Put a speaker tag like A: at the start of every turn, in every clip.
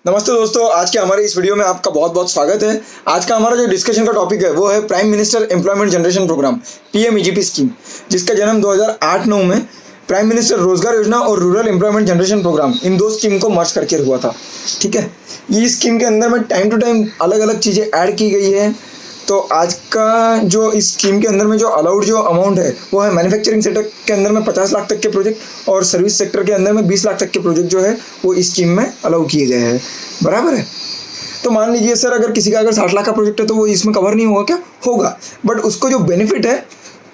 A: नमस्ते दोस्तों, आज के हमारे इस वीडियो में आपका बहुत बहुत स्वागत है। आज का हमारा जो डिस्कशन का टॉपिक है वो है prime minister employment generation programme PMEGP scheme, जिसका जन्म 2008-9 में प्राइम मिनिस्टर रोजगार योजना और रूरल एम्प्लॉयमेंट जनरेशन प्रोग्राम इन दो स्कीम को मर्ज करके हुआ था। ठीक है, ये स्कीम के अंदर में टाइम टू टाइम अलग अलग चीज़ें ऐड की गई है। तो आज का जो इस स्कीम के अंदर में जो अलाउड जो अमाउंट है वो है मैन्युफैक्चरिंग सेक्टर के अंदर में 50 लाख तक के प्रोजेक्ट और सर्विस सेक्टर के अंदर में 20 लाख तक के प्रोजेक्ट जो है वो इस स्कीम में अलाउ किए गए हैं। बराबर है। तो मान लीजिए सर, अगर किसी का अगर 60 लाख का प्रोजेक्ट है तो वो इसमें कवर नहीं होगा क्या? होगा, बट उसको जो बेनिफिट है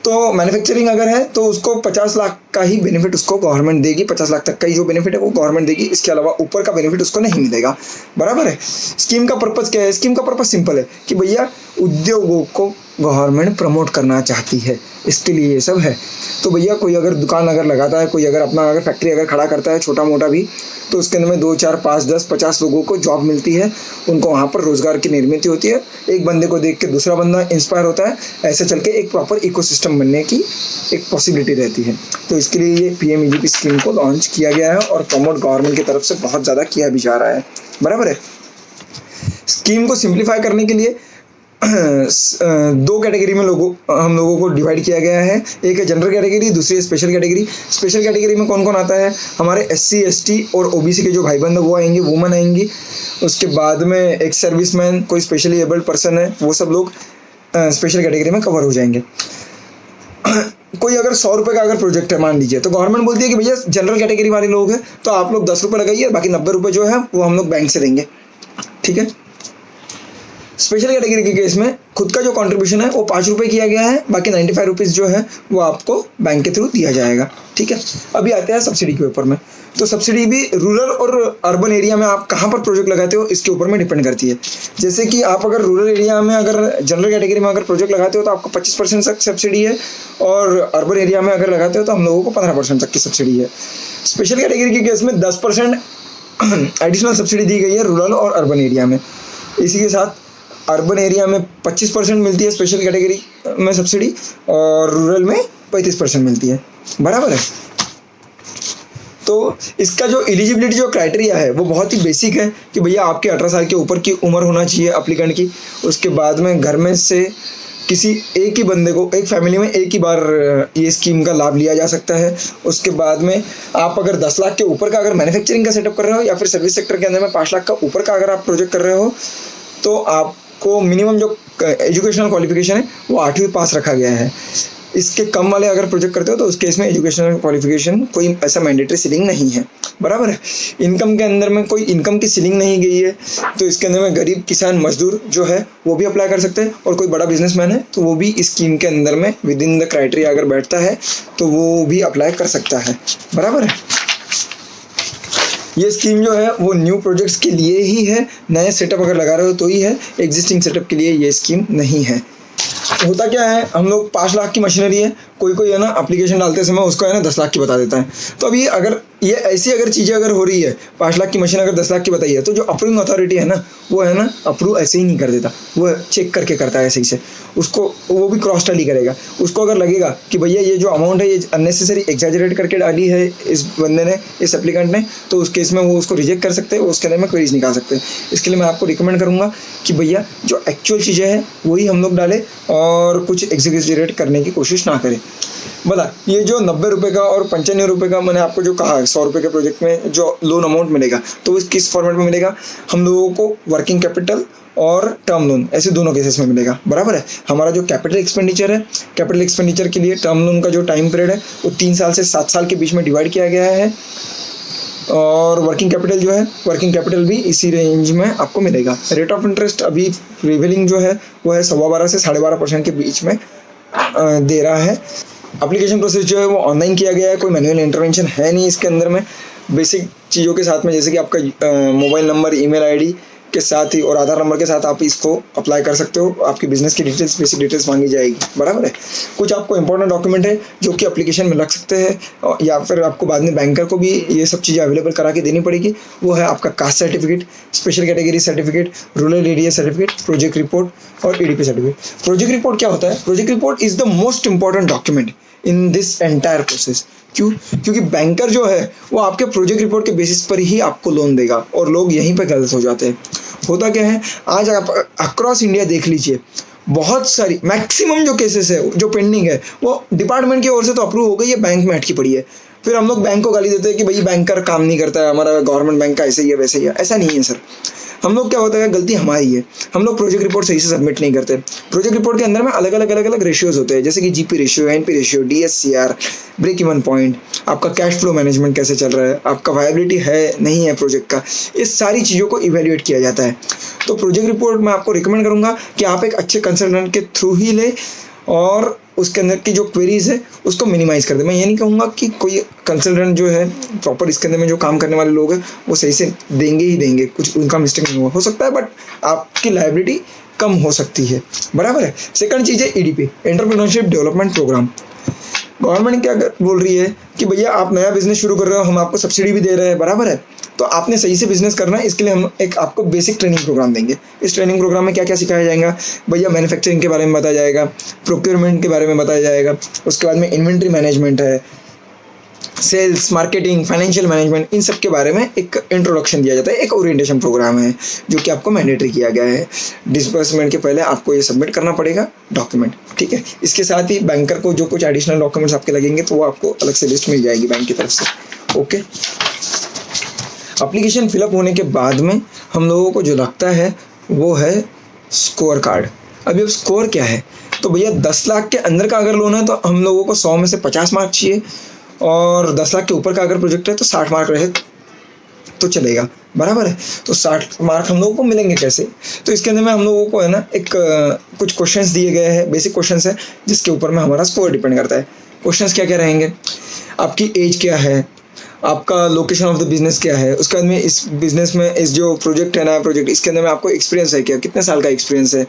A: तो मैन्युफैक्चरिंग अगर है तो उसको 50 लाख का ही बेनिफिट उसको गवर्नमेंट देगी। 50 लाख तक का ही जो बेनिफिट है वो गवर्नमेंट देगी, इसके अलावा ऊपर का बेनिफिट उसको नहीं मिलेगा। बराबर है। स्कीम का पर्पज़ क्या है? स्कीम का पर्पज़ सिंपल है कि भैया उद्योगों को गवर्नमेंट प्रमोट करना चाहती है, इसके लिए ये सब है। तो भैया कोई अगर दुकान अगर लगाता है, कोई अगर अपना अगर फैक्ट्री अगर खड़ा करता है छोटा मोटा भी, तो उसके अंदर में 2, 4, 5, 10, 50 लोगों को जॉब मिलती है, उनको वहाँ पर रोजगार की निर्मित होती है। एक बंदे को देख के दूसरा बंदा इंस्पायर होता है, ऐसे चल के एक प्रॉपर इकोसिस्टम बनने की एक पॉसिबिलिटी रहती है। तो इसके लिए ये पीएमईजीपी स्कीम को लॉन्च किया गया है और प्रमोट गवर्नमेंट की तरफ से बहुत ज़्यादा किया भी जा रहा है। बराबर है। स्कीम को सिंप्लीफाई करने के लिए 2 कैटेगरी में हम लोगों को डिवाइड किया गया है। एक है जनरल कैटेगरी, दूसरी है स्पेशल कैटेगरी। स्पेशल कैटेगरी में कौन कौन आता है? हमारे SC, ST और OBC के जो भाई बंद वो आएंगे, वुमन आएंगी। उसके बाद में एक सर्विसमैन, कोई स्पेशली एबल्ड पर्सन है, वो सब लोग स्पेशल कैटेगरी में कवर हो जाएंगे। कोई अगर 100 रुपये का अगर प्रोजेक्ट है मान लीजिए, तो गवर्नमेंट बोलती है कि भैया जनरल कैटेगरी वाले लोग हैं तो आप लोग 10 रुपये लगाइए, बाकी 90 रुपये जो है वो हम लोग बैंक से देंगे। ठीक है। स्पेशल कैटेगरी के केस में खुद का जो कंट्रीब्यूशन है वो 5 रुपये किया गया है, बाकी 95 रुपीज़ जो है वो आपको बैंक के थ्रू दिया जाएगा। ठीक है। अभी आते हैं सब्सिडी के ऊपर में। तो सब्सिडी भी रूरल और अर्बन एरिया में आप कहाँ पर प्रोजेक्ट लगाते हो इसके ऊपर में डिपेंड करती है। जैसे कि आप अगर रूरल एरिया में अगर जनरल कैटेगरी में अगर प्रोजेक्ट लगाते हो तो आपको 25% तक सब्सिडी है, और अर्बन एरिया में अगर लगाते हो तो हम लोगों को 15% तक की सब्सिडी है। स्पेशल कैटेगरी के केस में 10% एडिशनल सब्सिडी दी गई है रूरल और अर्बन एरिया में। इसी के साथ अर्बन एरिया में 25% मिलती है स्पेशल कैटेगरी में सब्सिडी, और रूरल में 35% मिलती है। बराबर है। तो इसका जो एलिजिबिलिटी जो क्राइटेरिया है वो बहुत ही बेसिक है कि भैया आपके 18 साल के ऊपर की उम्र होना चाहिए एप्लीकेंट की। उसके बाद में घर में से किसी एक ही बंदे को, एक फैमिली में एक ही बार ये स्कीम का लाभ लिया जा सकता है। उसके बाद में आप अगर 10 लाख के ऊपर का अगर मैन्युफैक्चरिंग का सेटअप कर रहे हो या फिर सर्विस सेक्टर के अंदर में 5 लाख का ऊपर का अगर आप प्रोजेक्ट कर रहे हो तो आपको मिनिमम जो एजुकेशनल क्वालिफिकेशन है वो 8वीं पास रखा गया है। इसके कम वाले अगर प्रोजेक्ट करते हो तो उस केस में एजुकेशनल क्वालिफिकेशन कोई ऐसा मैंडेटरी सीलिंग नहीं है। बराबर है। इनकम के अंदर में कोई इनकम की सीलिंग नहीं गई है, तो इसके अंदर में गरीब किसान मजदूर जो है वो भी अप्लाई कर सकते हैं, और कोई बड़ा बिजनेसमैन है तो वो भी इस स्कीम के अंदर में विद इन द क्राइटेरिया अगर बैठता है तो वो भी अप्लाई कर सकता है। बराबर है। ये स्कीम जो है वो न्यू प्रोजेक्ट्स के लिए ही है, नए सेटअप अगर लगा रहे हो तो ही है, एग्जिस्टिंग सेटअप के लिए ये स्कीम नहीं है। होता क्या है, हम लोग 5 लाख की मशीनरी है, कोई है ना एप्लीकेशन डालते समय उसको है ना 10 लाख की बता देता है। तो अभी अगर ये ऐसी अगर चीज़ें अगर हो रही है, 5 लाख की मशीन अगर 10 लाख की बताई है, तो जो अप्रूविंग अथॉरिटी है ना वो है ना अप्रूव ऐसे ही नहीं कर देता, वो चेक करके करता है सही से। उसको वो भी क्रॉस टैली करेगा। उसको अगर लगेगा कि भैया ये जो अमाउंट है ये अननेसेसरी एग्जैजरेट करके डाली है इस बंदे ने, इस एप्लीकेंट ने, तो उस केस में वो उसको रिजेक्ट कर सकते हैं, उसके अंदर में क्वेरीज निकाल सकते हैं। इसके लिए मैं आपको रिकमेंड करूँगा कि भैया जो एक्चुअल चीज़ें हैं वही हम लोग डालें और कुछ एग्जैजरेट करने की कोशिश ना करें। बता, ये जो 90 रुपये का और 95 रुपये का मैंने आपको जो कहा 100 रुपये के प्रोजेक्ट में जो लोन अमाउंट मिलेगा, तो वो किस फॉर्मेट में मिलेगा? हम लोगों को वर्किंग कैपिटल और टर्म लोन ऐसे दोनों केसेस में मिलेगा। बराबर है। हमारा जो कैपिटल एक्सपेंडिचर है, कैपिटल एक्सपेंडिचर के लिए टर्म लोन का जो टाइम पीरियड है वो 3 साल से 7 साल के बीच में डिवाइड किया गया है, और वर्किंग कैपिटल जो है, वर्किंग कैपिटल भी इसी रेंज में आपको मिलेगा। रेट ऑफ इंटरेस्ट अभी प्रिवेलिंग जो है वो है 12.25 से 12.5% के बीच में दे रहा है। एप्लीकेशन प्रोसेस जो है वो ऑनलाइन किया गया है, कोई मैनुअल इंटरवेंशन है नहीं इसके अंदर में। बेसिक चीज़ों के साथ में जैसे कि आपका मोबाइल नंबर, ईमेल आईडी के साथ ही और आधार नंबर के साथ आप इसको अप्लाई कर सकते हो। आपकी बिजनेस की डिटेल्स, बेसिक डिटेल्स मांगी जाएगी। बराबर है। कुछ आपको इंपॉर्टेंट डॉक्यूमेंट है जो कि एप्लीकेशन में लग सकते हैं, या फिर आपको बाद में बैंकर को भी ये सब चीज़ें अवेलेबल करा के देनी पड़ेगी। वो है आपका caste certificate, special category certificate, rural area certificate, project report और EDP सर्टिफिकेट। प्रोजेक्ट रिपोर्ट क्या होता है? Project report is the most important document in this entire process. क्यों? क्योंकि बैंकर जो है वो आपके प्रोजेक्ट रिपोर्ट के बेसिस पर ही आपको लोन देगा, और लोग यहीं पर गलत हो जाते हैं। होता क्या है, आज आप अक्रॉस इंडिया देख लीजिए, बहुत सारी मैक्सिमम जो केसेस है जो पेंडिंग है वो डिपार्टमेंट की ओर से तो अप्रूव हो गई है, बैंक में अटकी पड़ी है। फिर हम लोग बैंक को गाली देते हैं कि भाई बैंकर काम नहीं करता है, हमारा गवर्नमेंट बैंक का ऐसे ही है वैसे ही है। ऐसा नहीं है सर, हम लोग क्या होता है, गलती हमारी है, हम लोग प्रोजेक्ट रिपोर्ट सही से सबमिट नहीं करते। प्रोजेक्ट रिपोर्ट के अंदर में अलग अलग रेशियोज होते हैं, जैसे कि GP ratio, NP ratio, DSCR, break even point, आपका कैश फ्लो मैनेजमेंट कैसे चल रहा है, आपका वायबिलिटी है नहीं है प्रोजेक्ट का, इस सारी चीज़ों को इवेल्युएट किया जाता है। तो प्रोजेक्ट रिपोर्ट मैं आपको रिकमेंड करूँगा कि आप एक अच्छे कंसल्टेंट के थ्रू ही लें और उसके अंदर की जो क्वेरीज है उसको मिनिमाइज़ कर दे। मैं ये नहीं कहूँगा कि कोई कंसल्टेंट जो है प्रॉपर इसके अंदर में जो काम करने वाले लोग हैं वो सही से देंगे ही देंगे, कुछ उनका मिस्टेक नहीं हो सकता है, बट आपकी लायबिलिटी कम हो सकती है, बराबर है। सेकंड चीज़ है EDP, entrepreneurship development programme. Government क्या बोल रही है कि भैया आप नया बिजनेस शुरू कर रहे हो, हम आपको सब्सिडी भी दे रहे हैं, बराबर है। तो आपने सही से बिजनेस करना है, इसके लिए हम एक आपको बेसिक ट्रेनिंग प्रोग्राम देंगे। इस ट्रेनिंग प्रोग्राम में क्या क्या सिखाया जाएगा भैया, मैन्युफैक्चरिंग के बारे में बताया जाएगा, प्रोक्योरमेंट के बारे में बताया जाएगा, उसके बाद में इन्वेंट्री मैनेजमेंट है, सेल्स, मार्केटिंग, फाइनेंशियल मैनेजमेंट, इन सब के बारे में एक इंट्रोडक्शन दिया जाता है। एक ओरिएंटेशन प्रोग्राम है जो कि आपको मैंडेटरी किया गया है। डिसबर्समेंट के पहले आपको ये सबमिट करना पड़ेगा डॉक्यूमेंट, ठीक है। इसके साथ ही बैंकर को जो कुछ एडिशनल डॉक्यूमेंट्स आपके लगेंगे तो वो आपको अलग से लिस्ट मिल जाएगी बैंक की तरफ से, ओके। एप्लीकेशन फिलअप होने के बाद में हम लोगों को जो लगता है वो है स्कोर कार्ड। अभी अब स्कोर क्या है, तो भैया 10 लाख के अंदर का अगर लोन है तो हम लोगों को 100 में से 50 मार्क चाहिए, और 10 लाख के ऊपर का अगर प्रोजेक्ट है तो 60 मार्क रहे तो चलेगा, बराबर है। तो 60 मार्क हम लोगों को मिलेंगे कैसे, तो इसके अंदर में हम लोगों को है ना एक कुछ क्वेश्चंस दिए गए हैं, बेसिक क्वेश्चंस है जिसके ऊपर में हमारा स्कोर डिपेंड करता है। क्वेश्चंस क्या क्या रहेंगे, आपकी एज क्या है, आपका लोकेशन ऑफ द बिजनेस क्या है, उसके बाद में इस बिजनेस में इस जो प्रोजेक्ट है, नया प्रोजेक्ट, इसके अंदर में आपको एक्सपीरियंस है क्या, कितने साल का एक्सपीरियंस है,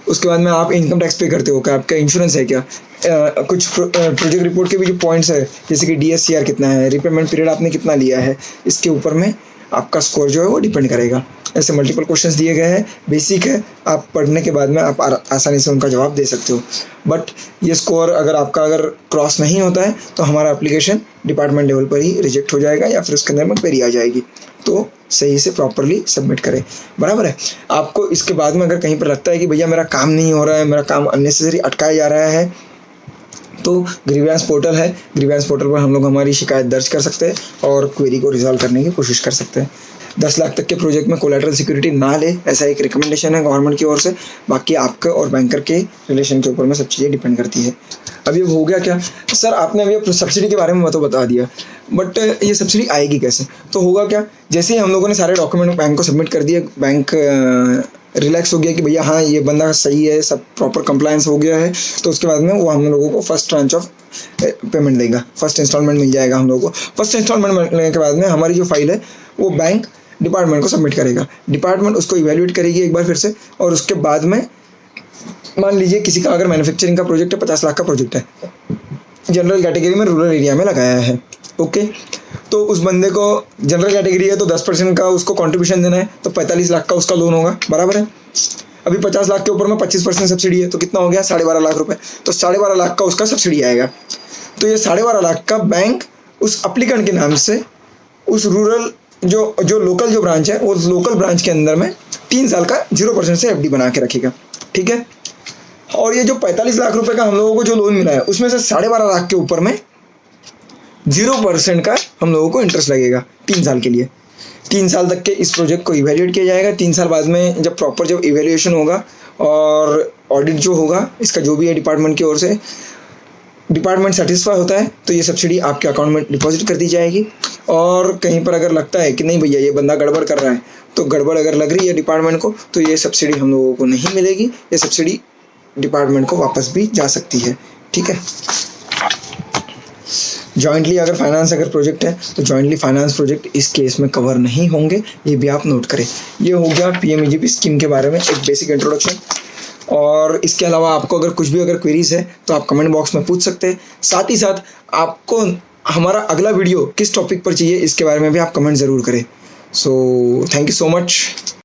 A: उसके बाद में आप इनकम टैक्स पे करते हो क्या, आपका इंश्योरेंस है क्या, कुछ प्रोजेक्ट रिपोर्ट के भी जो पॉइंट्स है जैसे कि डीएससीआर कितना है, रिपेमेंट पीरियड आपने कितना लिया है, इसके ऊपर में आपका स्कोर जो है वो डिपेंड करेगा। ऐसे मल्टीपल क्वेश्चंस दिए गए हैं, बेसिक है, आप पढ़ने के बाद में आप आसानी से उनका जवाब दे सकते हो। बट ये स्कोर अगर क्रॉस नहीं होता है तो हमारा एप्लीकेशन डिपार्टमेंट लेवल पर ही रिजेक्ट हो जाएगा या फिर उसके अंदर में क्वेरी आ जाएगी। तो सही से प्रॉपरली सबमिट करें, बराबर है। आपको इसके बाद में अगर कहीं पर लगता है कि भैया मेरा काम नहीं हो रहा है, मेरा काम अननेसेसरी अटकाया जा रहा है, तो ग्रीवेंस पोर्टल है, ग्रीवेंस पोर्टल पर हम लोग हमारी शिकायत दर्ज कर सकते हैं और क्वेरी को रिजॉल्व करने की कोशिश कर सकते हैं। 10 लाख तक के प्रोजेक्ट में कोलैटरल सिक्योरिटी ना ले, ऐसा एक रिकमेंडेशन है गवर्नमेंट की ओर से। बाकी आपके और बैंकर के रिलेशन के ऊपर में सब चीज़ें डिपेंड करती है। अभी हो गया क्या सर, आपने अभी सब्सिडी के बारे में तो बता दिया, बट ये सब्सिडी आएगी कैसे, तो होगा क्या, जैसे ही हम लोगों ने सारे डॉक्यूमेंट बैंक को सबमिट कर दिए, बैंक रिलैक्स हो गया कि भैया हाँ ये बंदा सही है, सब प्रॉपर कंप्लायंस हो गया है, तो उसके बाद में वो हम लोगों को फर्स्ट ट्रांच ऑफ पेमेंट देगा, फर्स्ट इंस्टॉलमेंट मिल जाएगा हम लोगों को। फर्स्ट इंस्टॉलमेंट मिलने के बाद में हमारी जो फाइल है वो बैंक डिपार्टमेंट को सबमिट करेगा, डिपार्टमेंट उसको इवैल्यूएट करेगी एक बार फिर से, और उसके बाद में मान लीजिए किसी का अगर मैन्युफैक्चरिंग का प्रोजेक्ट है, 50 लाख का प्रोजेक्ट है, जनरल कैटेगरी में रूरल एरिया में लगाया है, ओके, तो उस बंदे को जनरल कैटेगरी है तो 10% का उसको कंट्रीब्यूशन देना है, तो 45 लाख का उसका लोन होगा, बराबर है। अभी 50 लाख के ऊपर में 25% सब्सिडी है, तो कितना हो गया 12.5 लाख रुपए, तो 12.5 लाख का उसका सब्सिडी आएगा। तो ये 12.5 लाख का बैंक उस अप्लीकेंट के नाम से उस रूरल जो लोकल जो ब्रांच है, वो लोकल ब्रांच के अंदर में 3 साल का 0% से एफडी बना के रखेगा, ठीक है। और ये जो 45 लाख रुपए का हम लोगों को जो लोन मिला है उसमें से 12.5 लाख के ऊपर में 0% का हम लोगों को इंटरेस्ट लगेगा 3 साल के लिए। 3 साल तक के इस प्रोजेक्ट को इवेल्यूएट किया जाएगा। 3 साल बाद में जब प्रॉपर जब इवेल्यूएशन होगा और ऑडिट जो होगा इसका जो भी है डिपार्टमेंट की ओर से, डिपार्टमेंट सेटिस्फाई होता है तो ये सब्सिडी आपके अकाउंट में डिपॉजिट कर दी जाएगी। और कहीं पर अगर लगता है कि नहीं भैया ये बंदा गड़बड़ कर रहा है, तो गड़बड़ अगर लग रही है डिपार्टमेंट को, तो ये सब्सिडी हम लोगों को नहीं मिलेगी, ये सब्सिडी डिपार्टमेंट को वापस भी जा सकती है, ठीक है। जॉइंटली अगर फाइनेंस अगर प्रोजेक्ट है तो जॉइंटली फाइनेंस प्रोजेक्ट इस केस में कवर नहीं होंगे, ये भी आप नोट करें। ये हो गया पीएमईजीपी स्कीम के बारे में एक बेसिक इंट्रोडक्शन। और इसके अलावा आपको अगर कुछ भी अगर क्वेरीज है तो आप कमेंट बॉक्स में पूछ सकते हैं। साथ ही साथ आपको हमारा अगला वीडियो किस टॉपिक पर चाहिए इसके बारे में भी आप कमेंट ज़रूर करें। So thank you so much.